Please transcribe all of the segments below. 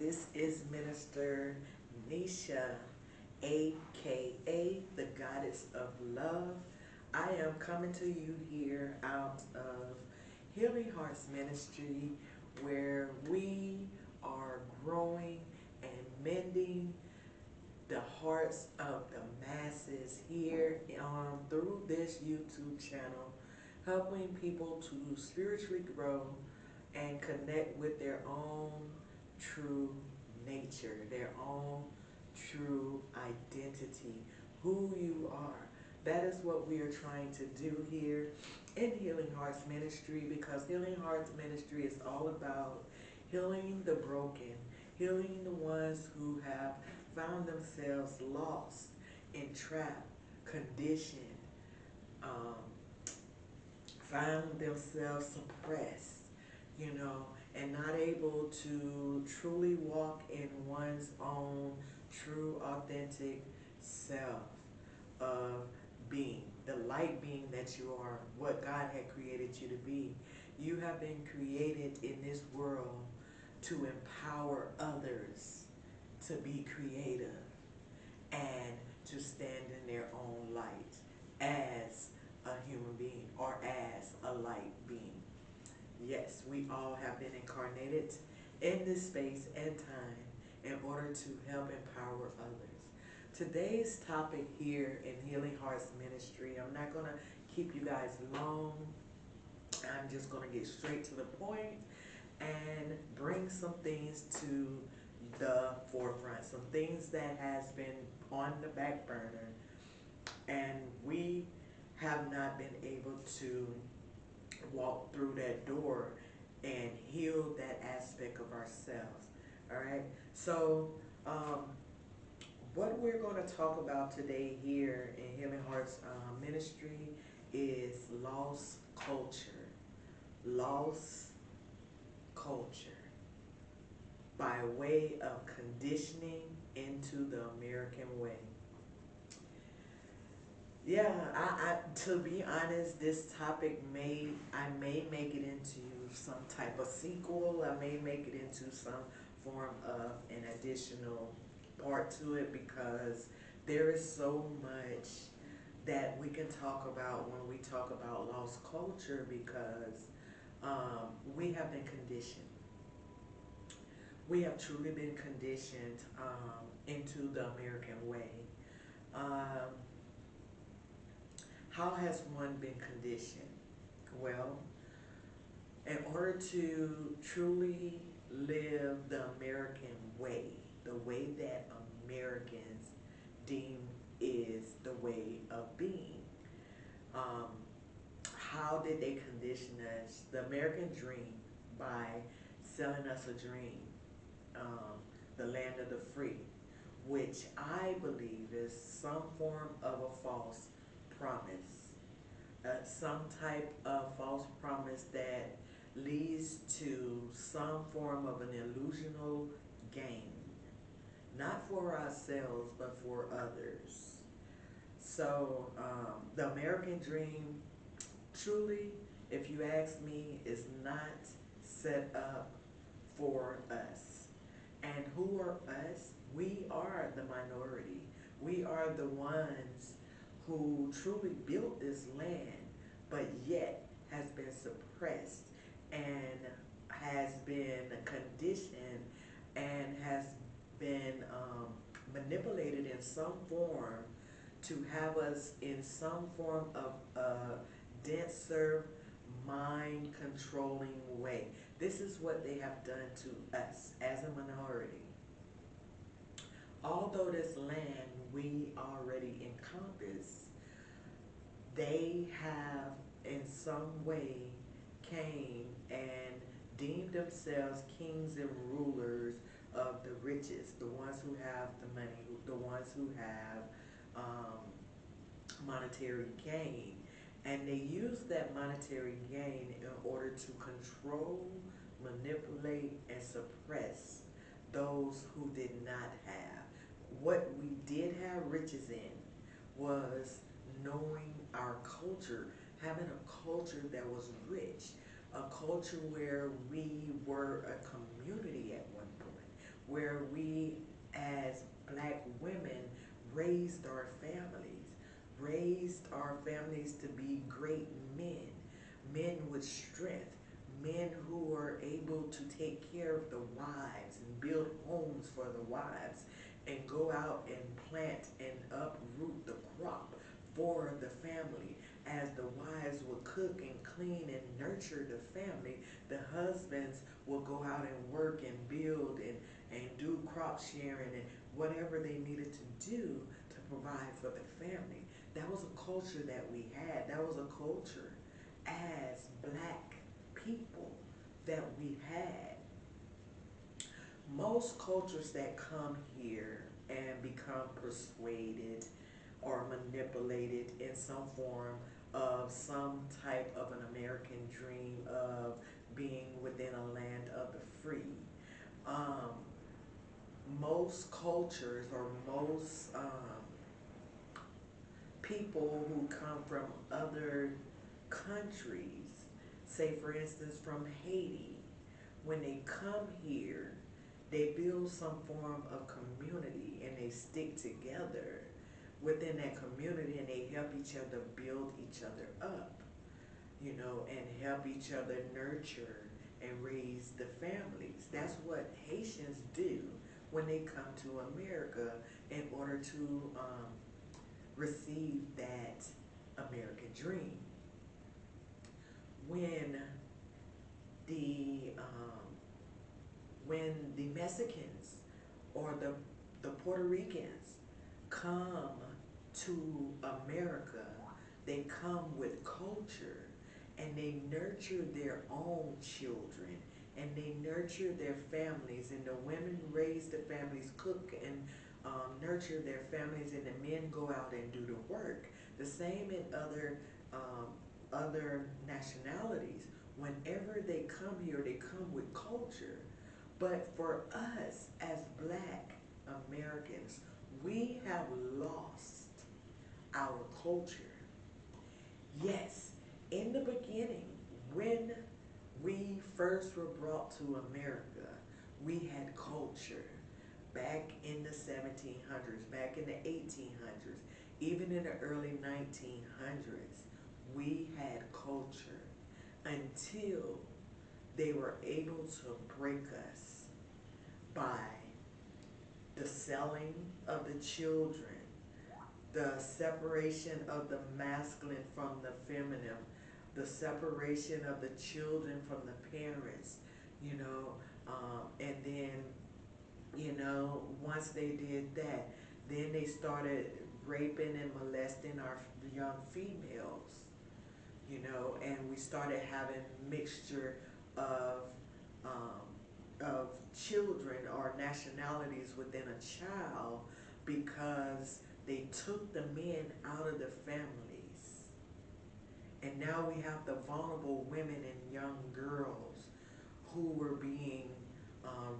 This is Minister Nisha, aka the Goddess of Love. I am coming to you here out of Healing Hearts Ministry, where we are growing and mending the hearts of the masses here through this YouTube channel, helping people to spiritually grow and connect with their own true nature, their own true identity, who you are. That is what we are trying to do here in Healing Hearts Ministry, because Healing Hearts Ministry is all about healing the broken, healing the ones who have found themselves lost, entrapped, conditioned, um, found themselves suppressed, and not able to truly walk in one's own true, authentic self of being, the light being that you are, what God had created you to be. You have been created in this world to empower others to be creative and to stand in their own light as a human being or as a light being. Yes, we all have been incarnated in this space and time in order to help empower others. Today's topic here in Healing Hearts Ministry, I'm not going to keep you guys long. I'm just going to get straight to the point and bring some things to the forefront, some things that has been on the back burner and we have not been able to walk through that door and heal that aspect of ourselves. All right. So, what we're going to talk about today here in Healing Hearts Ministry is lost culture. Lost culture by way of conditioning into the American way. Yeah, to be honest, this topic I may make it into some type of sequel. I may make it into some form of an additional part to it, because there is so much that we can talk about when we talk about lost culture, because we have been conditioned. We have truly been conditioned into the American way. Um, How has one been conditioned? Well, in order to truly live the American way, the way that Americans deem is the way of being, um, how did they condition us? The American dream, by selling us a dream, the land of the free, which I believe is some form of a false promise, some type of false promise that leads to some form of an illusional gain, not for ourselves, but for others. So the American dream, truly, if you ask me, is not set up for us. And who are us? We are the minority. We are the ones who truly built this land, but yet has been suppressed and has been conditioned and has been manipulated in some form to have us in some form of a denser, mind controlling way. This is what they have done to us as a minority. Although this land we already encompass, they have in some way came and deemed themselves kings and rulers of the richest, the ones who have the money, the ones who have monetary gain. And they use that monetary gain in order to control, manipulate, and suppress those who did not have. What we did have riches in was knowing our culture, having a culture that was rich, a culture where we were a community at one point, where we as black women raised our families to be great men, men with strength, men who were able to take care of the wives and build homes for the wives and go out and plant and uproot the crop for the family. As the wives would cook and clean and nurture the family, the husbands will go out and work and build and do crop sharing and whatever they needed to do to provide for the family. That was a culture that we had. That was a culture as black people that we had. Most cultures that come here and become persuaded or manipulated in some form of some type of an American dream of being within a land of the free. Um, Most cultures or most people who come from other countries, say for instance from Haiti, when they come here, they build some form of community and they stick together within that community and they help each other build each other up, and help each other nurture and raise the families. That's what Haitians do when they come to America in order to receive that American dream. When the Mexicans or the Puerto Ricans come to America, they come with culture and they nurture their own children and they nurture their families, and the women raise the families, cook and nurture their families, and the men go out and do the work. The same in other nationalities. Whenever they come here, they come with culture. But for us as black Americans, we have lost our culture. Yes, in the beginning, when we first were brought to America, we had culture. Back in the 1700s, back in the 1800s, even in the early 1900s, we had culture until they were able to break us by the selling of the children, the separation of the masculine from the feminine, the separation of the children from the parents, and then, once they did that, then they started raping and molesting our young females, and we started having mixture of children or nationalities within a child because they took the men out of the families. And now we have the vulnerable women and young girls who were being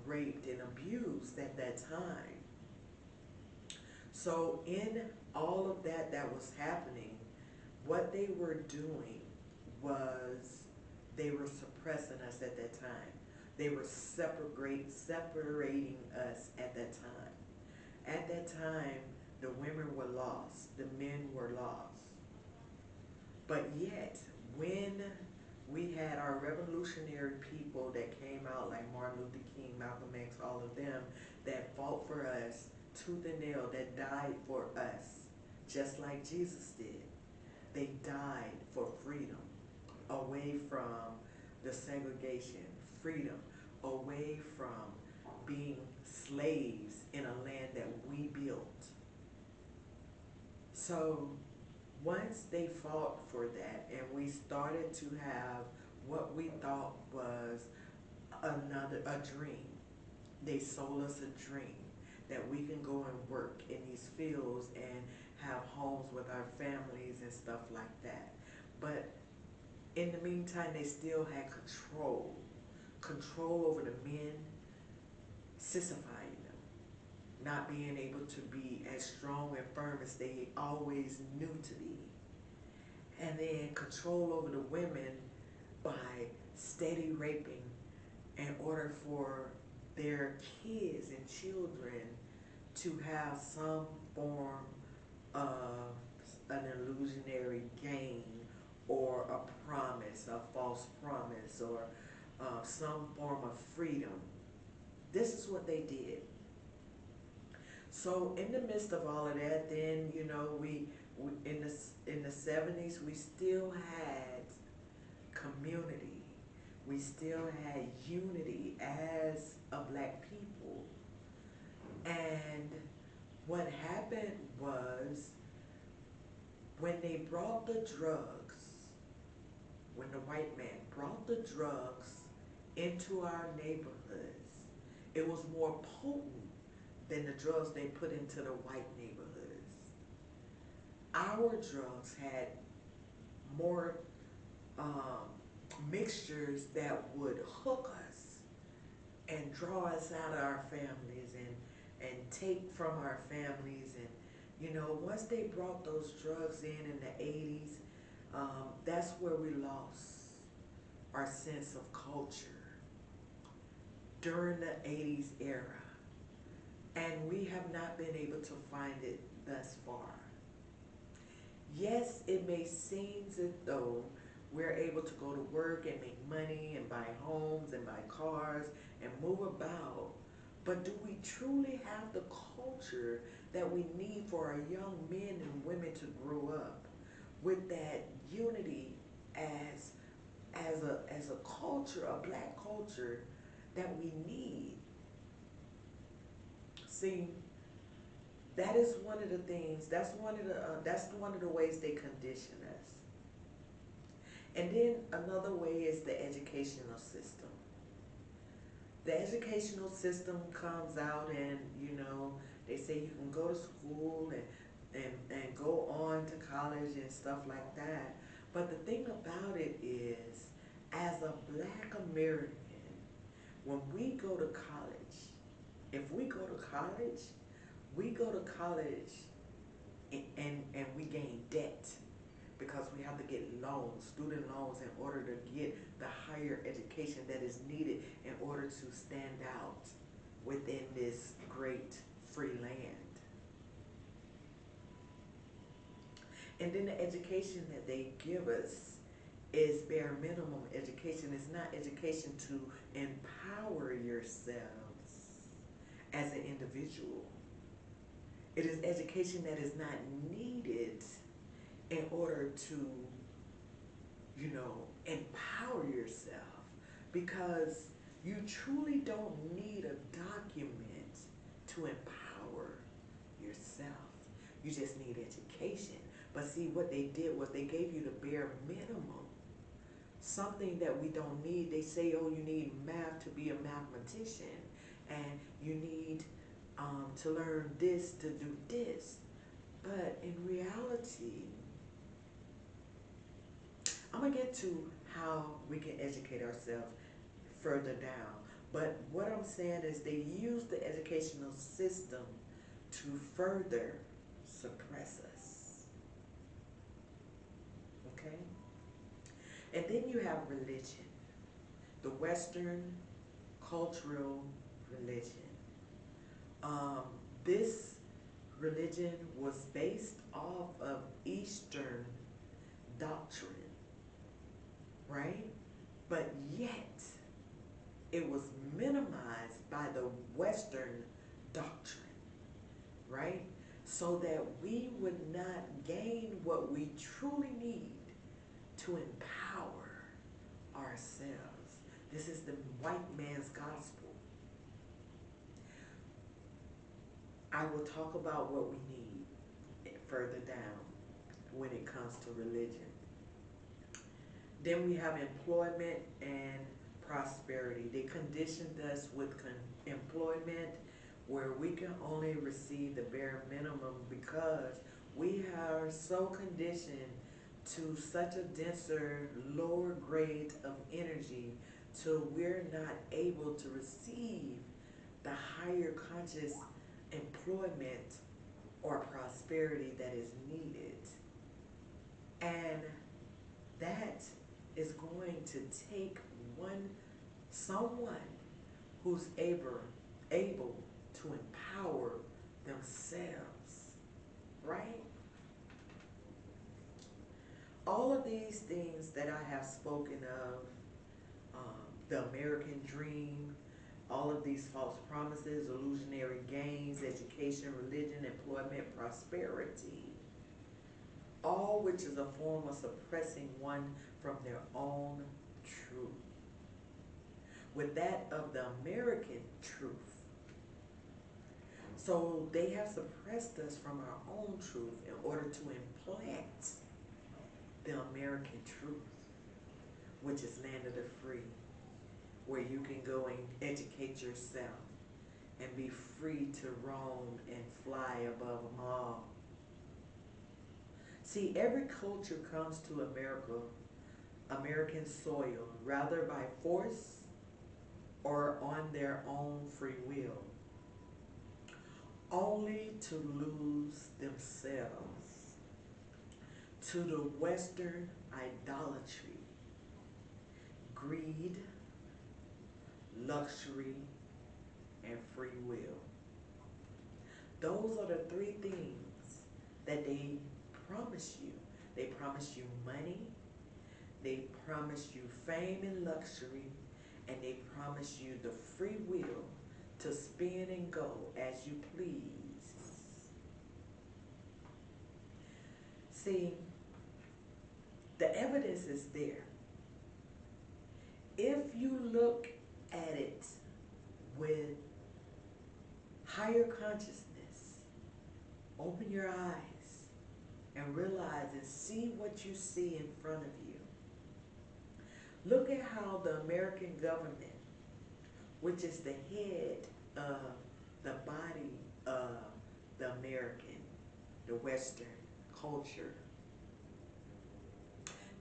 raped and abused at that time. So in all of that was happening, what they were doing was they were suppressing us at that time. They were separating us at that time. At that time, the women were lost, the men were lost. But yet, when we had our revolutionary people that came out like Martin Luther King, Malcolm X, all of them that fought for us tooth and nail, that died for us, just like Jesus did. They died for freedom, away from the segregation, freedom, away from being slaves in a land that we built. So once they fought for that and we started to have what we thought was a dream, they sold us a dream that we can go and work in these fields and have homes with our families and stuff like that. But in the meantime, they still had control over the men, sissifying them, not being able to be as strong and firm as they always knew to be. And then control over the women by steady raping in order for their kids and children to have some form of an illusionary gain or a promise, a false promise, or some form of freedom. This is what they did. So in the midst of all of that, then we in the 70s we still had community. We still had unity as a black people. And what happened was when they brought the drugs, when the white man brought the drugs into our neighborhoods, it was more potent than the drugs they put into the white neighborhoods. Our drugs had more mixtures that would hook us and draw us out of our families and take from our families. And once they brought those drugs in the 80s, that's where we lost our sense of culture during the 80s era. And we have not been able to find it thus far. Yes, it may seem as though we're able to go to work and make money and buy homes and buy cars and move about, but do we truly have the culture that we need for our young men and women to grow up with that unity as a culture, a black culture that we need? See, that is one of the things. That's one of the ways they condition us. And then another way is the educational system. The educational system comes out and they say you can go to school and go on to college and stuff like that. But the thing about it is, as a black American, when we go to college, if we go to college, and we gain debt because we have to get loans, student loans, in order to get the higher education that is needed in order to stand out within this great free land. And then the education that they give us is bare minimum education. It's not education to empower yourselves as an individual. It is education that is not needed in order to, empower yourself, because you truly don't need a document to empower yourself. You just need education. But see, what they did was they gave you the bare minimum, something that we don't need. They say, oh, you need math to be a mathematician, and you need to learn this to do this. But in reality, I'm going to get to how we can educate ourselves further down. But what I'm saying is they use the educational system to further suppress us. Okay? And then you have religion, the Western cultural religion. This religion was based off of Eastern doctrine, right? But yet, it was minimized by the Western doctrine, right? So that we would not gain what we truly need to empower ourselves. This is the white man's gospel. I will talk about what we need further down when it comes to religion. Then we have employment and prosperity. They conditioned us with employment where we can only receive the bare minimum because we are so conditioned to such a denser, lower grade of energy till we're not able to receive the higher conscious employment or prosperity that is needed. And that is going to take someone who's able to empower themselves, right? All of these things that I have spoken of, the American dream, all of these false promises, illusionary gains, education, religion, employment, prosperity, all which is a form of suppressing one from their own truth. With that of the American truth. So they have suppressed us from our own truth in order to implant the American truth, which is land of the free, where you can go and educate yourself and be free to roam and fly above them all. See, every culture comes to American soil, rather by force or on their own free will, only to lose themselves to the Western idolatry, greed, luxury, and free will. Those are the three things that they promise you. They promise you money, they promise you fame and luxury, and they promise you the free will to spin and go as you please. See, the evidence is there. If you look at it with higher consciousness, open your eyes and realize and see what you see in front of you. Look at how the American government, which is the head of the body of the American, the Western culture,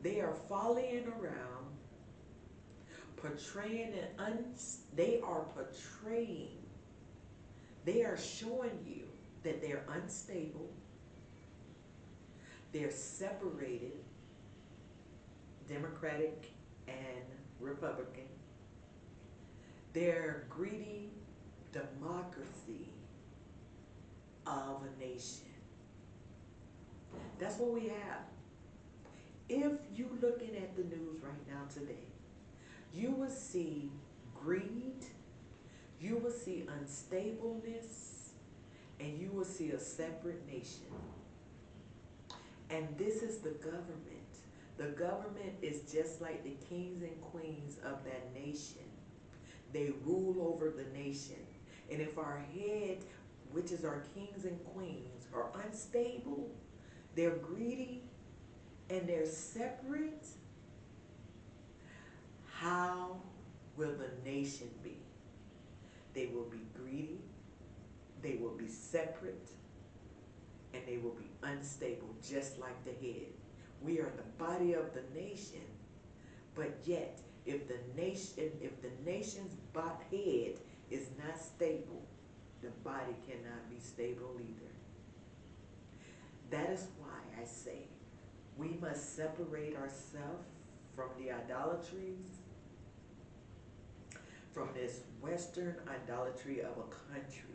they are following around, they are showing you that they're unstable, they're separated, Democratic and Republican. They're greedy democracy of a nation. That's what we have. If you're looking at the news right now today, you will see greed, you will see unstableness, and you will see a separate nation. And this is the government. The government is just like the kings and queens of that nation. They rule over the nation. And if our head, which is our kings and queens, are unstable, they're greedy, and they're separate, how will the nation be? They will be greedy, they will be separate, and they will be unstable, just like the head. We are the body of the nation, but yet, if the nation's head is not stable, the body cannot be stable either. That is why I say we must separate ourselves from the idolatries, from this Western idolatry of a country.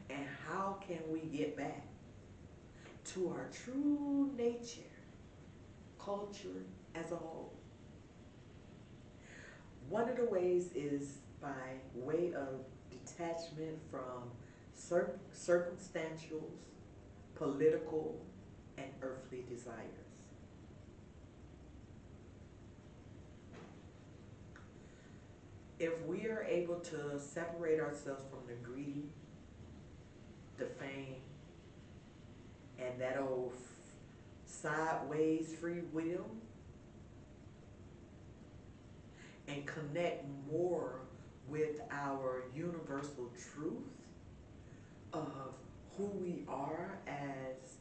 And how can we get back to our true nature, culture as a whole? One of the ways is by way of detachment from circumstantial, political, and earthly desires. If we are able to separate ourselves from the greedy, the fame, and that old sideways free will, and connect more with our universal truth of who we are as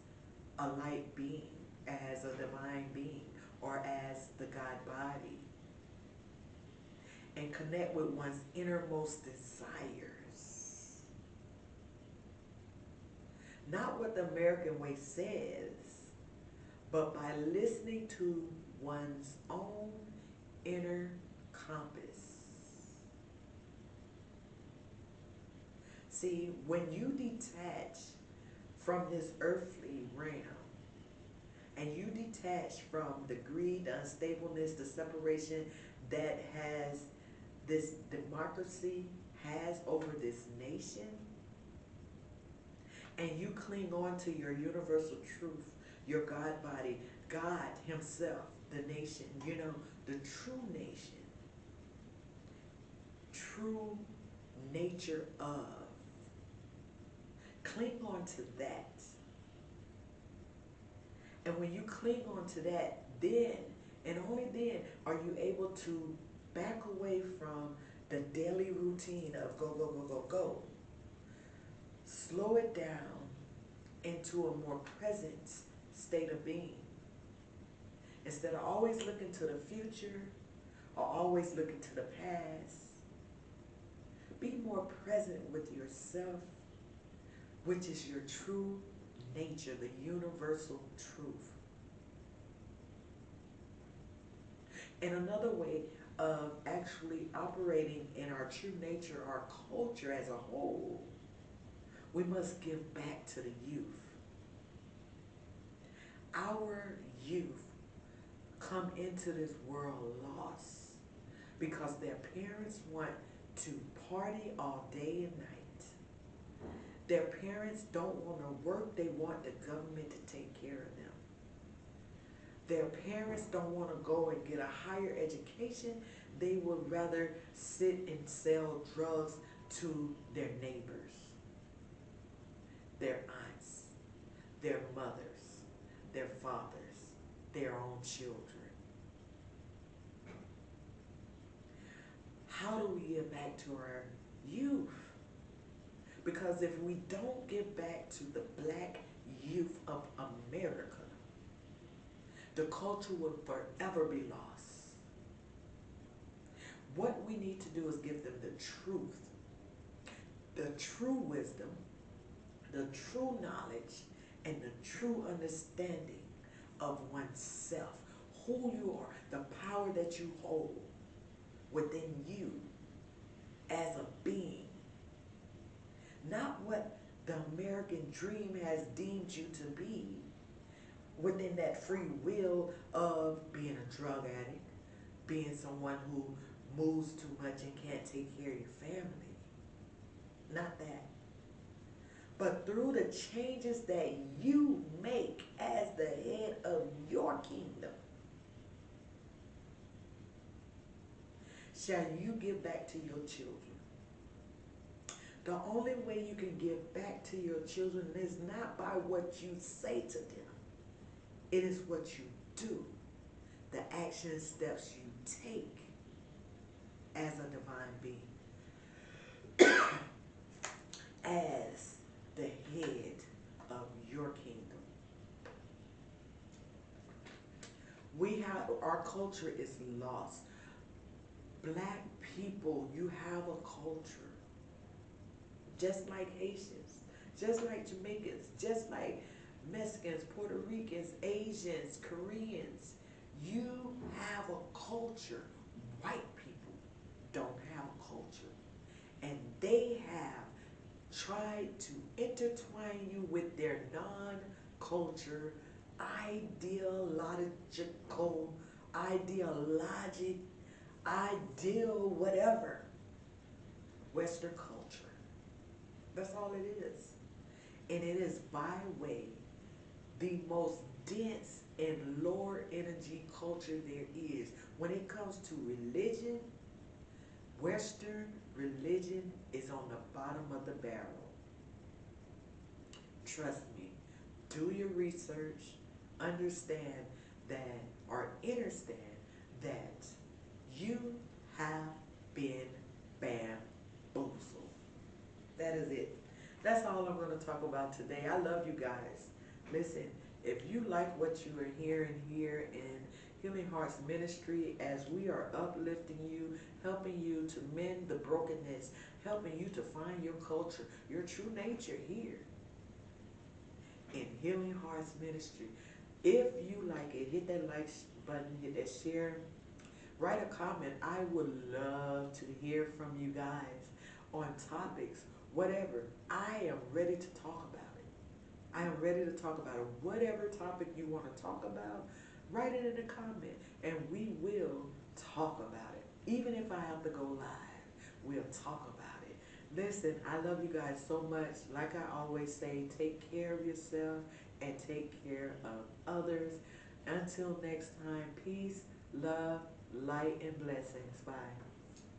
a light being, as a divine being, or as the God body, and connect with one's innermost desires. Not what the American way says, but by listening to one's own inner compass. See, when you detach from this earthly realm and you detach from the greed, the unstableness, the separation that has this democracy has over this nation, and you cling on to your universal truth, your God body, God Himself, the nation, the true nation, true nature of. Cling on to that. And when you cling on to that, then, and only then, are you able to back away from the daily routine of go, go, go, go, go. Slow it down into a more present state of being. Instead of always looking to the future or always looking to the past, be more present with yourself, which is your true nature, the universal truth. And another way of actually operating in our true nature, our culture as a whole, we must give back to the youth. Our youth come into this world lost because their parents want to party all day and night. Their parents don't want to work, they want the government to take care of them. Their parents don't want to go and get a higher education, they would rather sit and sell drugs to their neighbors, their aunts, their mothers, their fathers, their own children. How do we give back to our youth? Because if we don't give back to the black youth of America, the culture will forever be lost. What we need to do is give them the truth, the true wisdom, the true knowledge, and the true understanding of oneself, who you are, the power that you hold within you as a being. Not what the American dream has deemed you to be within that free will of being a drug addict, being someone who moves too much and can't take care of your family. Not that. But through the changes that you make as the head of your kingdom, shall you give back to your children. The only way you can give back to your children is not by what you say to them. It is what you do, the action steps you take as a divine being, as the head of your kingdom. Our culture is lost. Black people, you have a culture. Just like Haitians, just like Jamaicans, just like Mexicans, Puerto Ricans, Asians, Koreans. You have a culture. White people don't have a culture. And they have tried to intertwine you with their non-culture, ideal whatever, Western culture. That's all it is. And it is by way the most dense and lower energy culture there is. When it comes to religion, Western religion is on the bottom of the barrel. Trust me. Do your research. Understand that, or understand that you have been bamboozled. That is it. That's all I'm going to talk about today. I love you guys. Listen, if you like what you are hearing here in Healing Hearts Ministry, as we are uplifting you, helping you to mend the brokenness, helping you to find your culture, your true nature here in Healing Hearts Ministry. If you like it, hit that like button, hit that share Write a comment. I would love to hear from you guys on topics, whatever. I am ready to talk about it. I am ready to talk about it. Whatever topic you want to talk about, write it in the comment and we will talk about it. Even if I have to go live, we'll talk about it. Listen, I love you guys so much. Like I always say, take care of yourself and take care of others. Until next time, peace, love, light, and blessings. Bye.